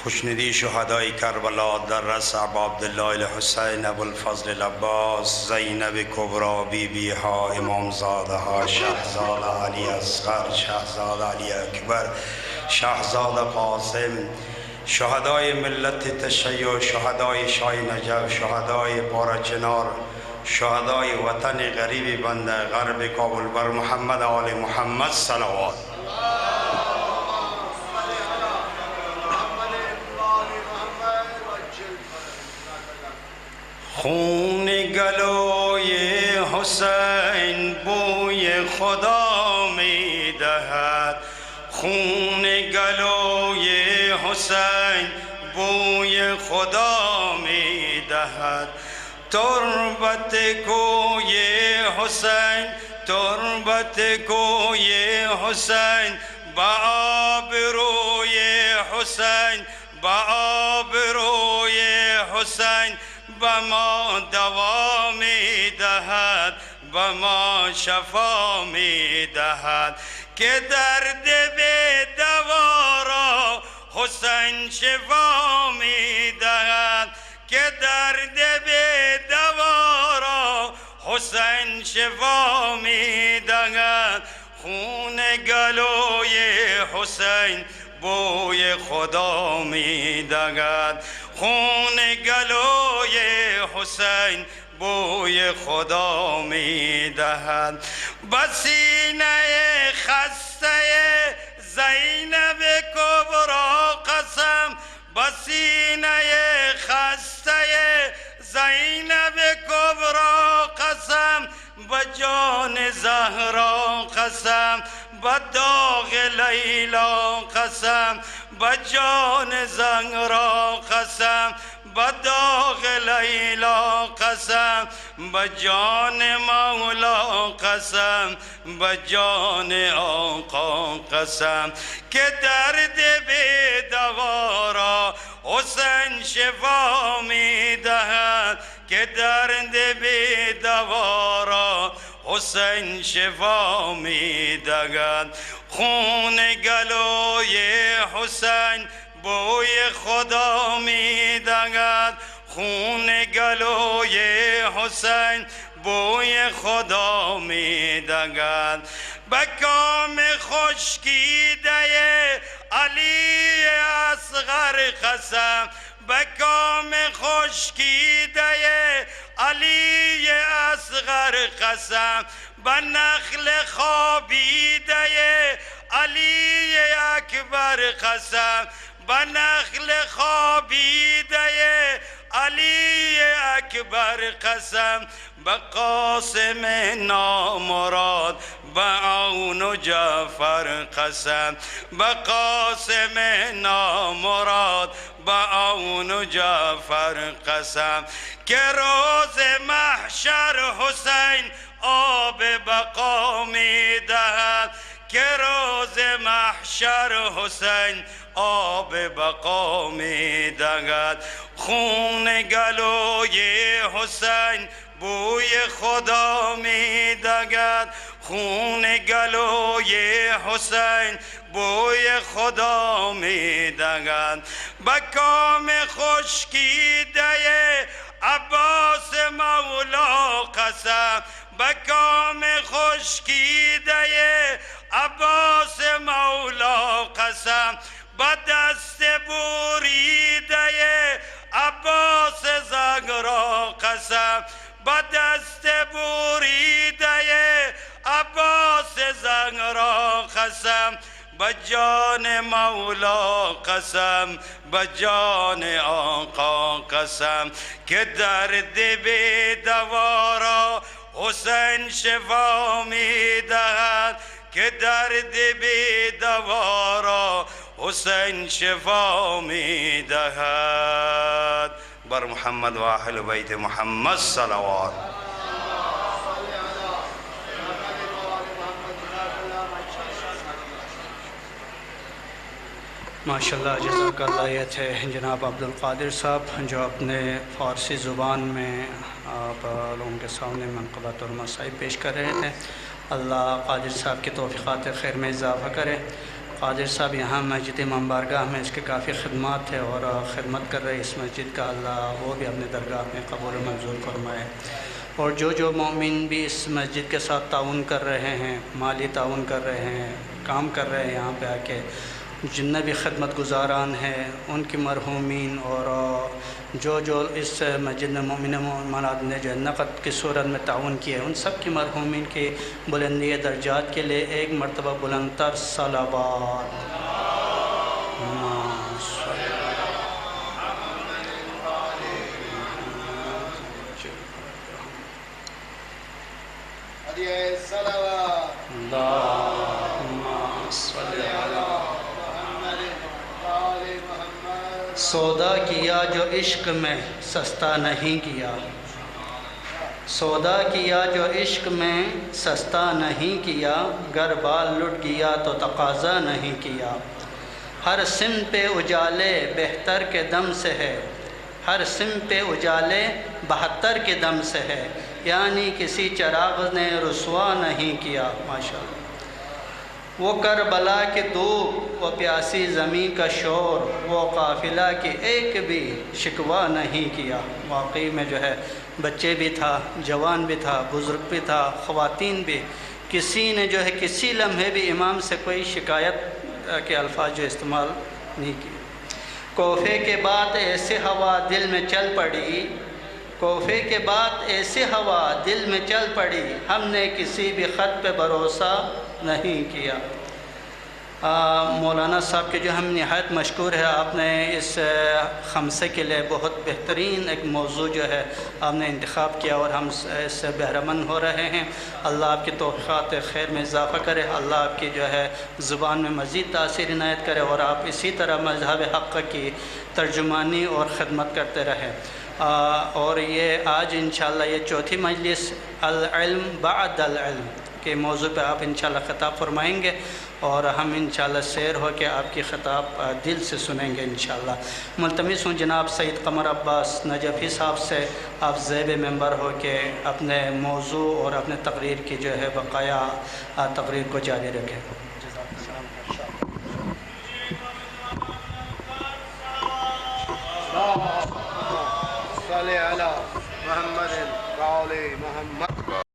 خوشندی شهدای کربلا در رأس ابا عبدالله الحسین ابوالفضل العباس زینب کبری بیبی ها امامزاده ها شهزاده علی اصغر شهزاده علی اکبر شهزاده قاسم شهدای ملت تشیع شهدای شاه نجف شهدای پارچنار شهدای وطن غریب بنده غرب کابل بر محمد آل محمد صلوات. خون گلوی حسین بوی خدا می دهد خون گلوی حسین بوی خدا می دهد تربت کوی حسین تربت کوی حسین با آبروی حسین با آبروی حسین به ما دوا می دهد به ما شفا می دهد که درد بی دوا را حسین شفا می دهد که درد بی دوا را حسین شفا می دهد خون گلوی حسین بوی خدا می دهد خون گلوی حسین بوی خدا می دهد بسینه خسته زینب کبری قسم بسینه خسته زینب کبری قسم بجان زهرا قسم بداغ لیلا قسم بجان زهرا قسم بداغ لیلا قسم بجان مولا قسم بجان آقا قسم که درد بی دوا را حسین شفا می دهد که درد بی دوا را حسین شفا می دهد خون گلوی حسین بوی خدا می دهد خون گلوی حسین بوی خدا می دهد بکام خشکیده علی اصغر قسم بکام خشکیده علی اصغر قسم به نخل خوابیده علی اکبر قسم به نخل خوابیده علی اکبر قسم به قاسم نامراد به عون و جعفر قسم به قاسم نامراد به عون و جعفر قسم که روز محشر حسین آب بقا می دهد که روز محشر حسین آب بقا می دهد خون گلوی حسین بوی خدا می دهد خون گلوی حسین بوی خدا می دهد بکام خشکیده عباس مولا قسم بکام خشکیده عباس مولا قسم با دست بریده عباس زهرا قسم با دست بریده عباس زهرا قسم بجان مولا قسم بجان آقا قسم که درد بی دوا را حسین شفا می دهد که درد بی دوا را حسین شفا می دهد بر محمد و اهل بیت محمد صلوات. माशाल्लाह जज़ाकल्लाह। ये थे जनाब अब्दुल कादिर साहब जो अपने फ़ारसी ज़ुबान में आप लोगों के सामने मनक़बत और मसाइब पेश कर रहे थे। अल्लाह कादिर साहब की तौफ़ीक़ात खैर में इजाफ़ा करे القادر صاحب یہاں مسجد امام بارگاہ میں اس کے کافی خدمات ہے اور خدمت کر رہے اس مسجد کا، اللہ وہ بھی اپنے درگاہ میں قبول و منظور فرمائے۔ اور جو مومن بھی اس مسجد کے ساتھ تعاون کر رہے ہیں، مالی تعاون کر رہے ہیں، کام کر رہے ہیں یہاں پہ آ کے، جتنے بھی خدمت گزاران ہیں ان کی مرحومین، اور جو اس مسجد میں مومن مومنات نے جو نقد کی صورت میں تعاون کیا ہے ان سب کی مرحومین کی بلندی درجات کے لیے ایک مرتبہ بلند تر صلوات۔ سودا کیا جو عشق میں سستا نہیں کیا، سودا کیا جو عشق میں سستا نہیں کیا، گر بال لٹ گیا تو تقاضا نہیں کیا۔ ہر سمت پہ اجالے بہتر کے دم سے ہے، ہر سمت پہ اجالے 72 کے دم سے ہے، یعنی کسی چراغ نے رسوا نہیں کیا۔ ماشاءاللہ۔ وہ کربلا کے دھوپ، وہ پیاسی زمین کا شور، وہ قافلہ کی ایک بھی شکوہ نہیں کیا۔ واقعی میں جو ہے بچے بھی تھا، جوان بھی تھا، بزرگ بھی تھا، خواتین بھی، کسی نے جو ہے کسی لمحے بھی امام سے کوئی شکایت کے الفاظ جو استعمال نہیں کیے۔ کوفے کے بعد ایسے ہوا دل میں چل پڑی، کوفے کے بعد ایسے ہوا دل میں چل پڑی، ہم نے کسی بھی خط پہ بھروسہ نہیں کیا۔ مولانا صاحب کے جو ہم نہایت مشکور ہے، آپ نے اس خمسے کے لیے بہت بہترین ایک موضوع جو ہے آپ نے انتخاب کیا اور ہم اس سے بہرمند ہو رہے ہیں۔ اللہ آپ کی توفیقات خیر میں اضافہ کرے، اللہ آپ کی جو ہے زبان میں مزید تاثیر عنایت کرے اور آپ اسی طرح مذہب حق کی ترجمانی اور خدمت کرتے رہیں۔ اور یہ آج انشاءاللہ یہ چوتھی مجلس العلم بعد العلم کے موضوع پہ آپ انشاءاللہ خطاب فرمائیں گے اور ہم انشاءاللہ سیر ہو کے آپ کی خطاب دل سے سنیں گے انشاءاللہ۔ ملتمس ہوں جناب سید قمر عباس نجفی صاحب سے آپ زیب ممبر ہو کے اپنے موضوع اور اپنے تقریر کی جو ہے بقایا تقریر کو جاری رکھیں۔ صلی علی محمد وعلی محمد۔